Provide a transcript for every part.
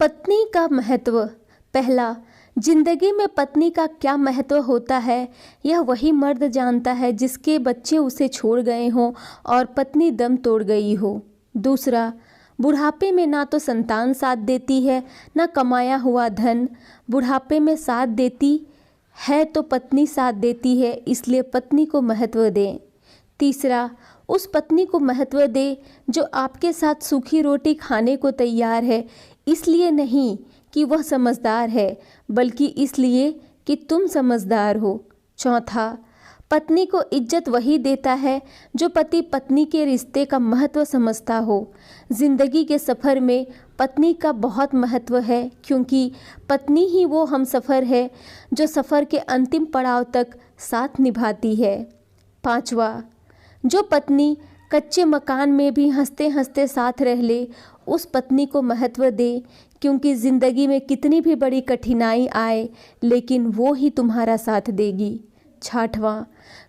पत्नी का महत्व। पहला, जिंदगी में पत्नी का क्या महत्व होता है यह वही मर्द जानता है जिसके बच्चे उसे छोड़ गए हों और पत्नी दम तोड़ गई हो। दूसरा, बुढ़ापे में ना तो संतान साथ देती है ना कमाया हुआ धन। बुढ़ापे में साथ देती है तो पत्नी साथ देती है, इसलिए पत्नी को महत्व दें। तीसरा, उस पत्नी को महत्व दे जो आपके साथ सूखी रोटी खाने को तैयार है, इसलिए नहीं कि वह समझदार है बल्कि इसलिए कि तुम समझदार हो। चौथा, पत्नी को इज्जत वही देता है जो पति पत्नी के रिश्ते का महत्व समझता हो। जिंदगी के सफ़र में पत्नी का बहुत महत्व है, क्योंकि पत्नी ही वो हमसफ़र है जो सफ़र के अंतिम पड़ाव तक साथ निभाती है। पांचवा, जो पत्नी कच्चे मकान में भी हंसते हंसते साथ रह ले, उस पत्नी को महत्व दे, क्योंकि ज़िंदगी में कितनी भी बड़ी कठिनाई आए लेकिन वो ही तुम्हारा साथ देगी। छठवां,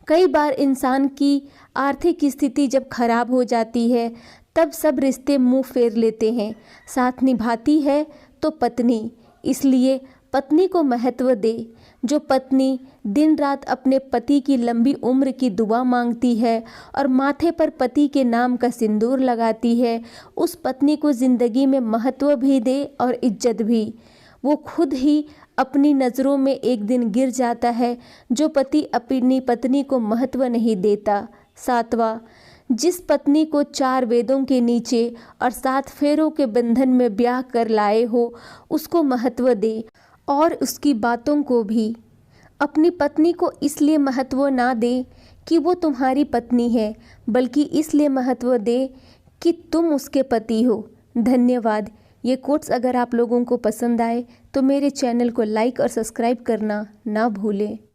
कई बार इंसान की आर्थिक स्थिति जब खराब हो जाती है तब सब रिश्ते मुंह फेर लेते हैं, साथ निभाती है तो पत्नी, इसलिए पत्नी को महत्व दे। जो पत्नी दिन रात अपने पति की लंबी उम्र की दुआ मांगती है और माथे पर पति के नाम का सिंदूर लगाती है, उस पत्नी को ज़िंदगी में महत्व भी दे और इज्जत भी। वो खुद ही अपनी नज़रों में एक दिन गिर जाता है जो पति अपनी पत्नी को महत्व नहीं देता। सातवां, जिस पत्नी को 4 वेदों के नीचे और 7 फेरों के बंधन में ब्याह कर लाए हो, उसको महत्व दे और उसकी बातों को भी। अपनी पत्नी को इसलिए महत्व ना दे कि वो तुम्हारी पत्नी है, बल्कि इसलिए महत्व दे कि तुम उसके पति हो। धन्यवाद। ये कोट्स अगर आप लोगों को पसंद आए तो मेरे चैनल को लाइक और सब्सक्राइब करना ना भूलें।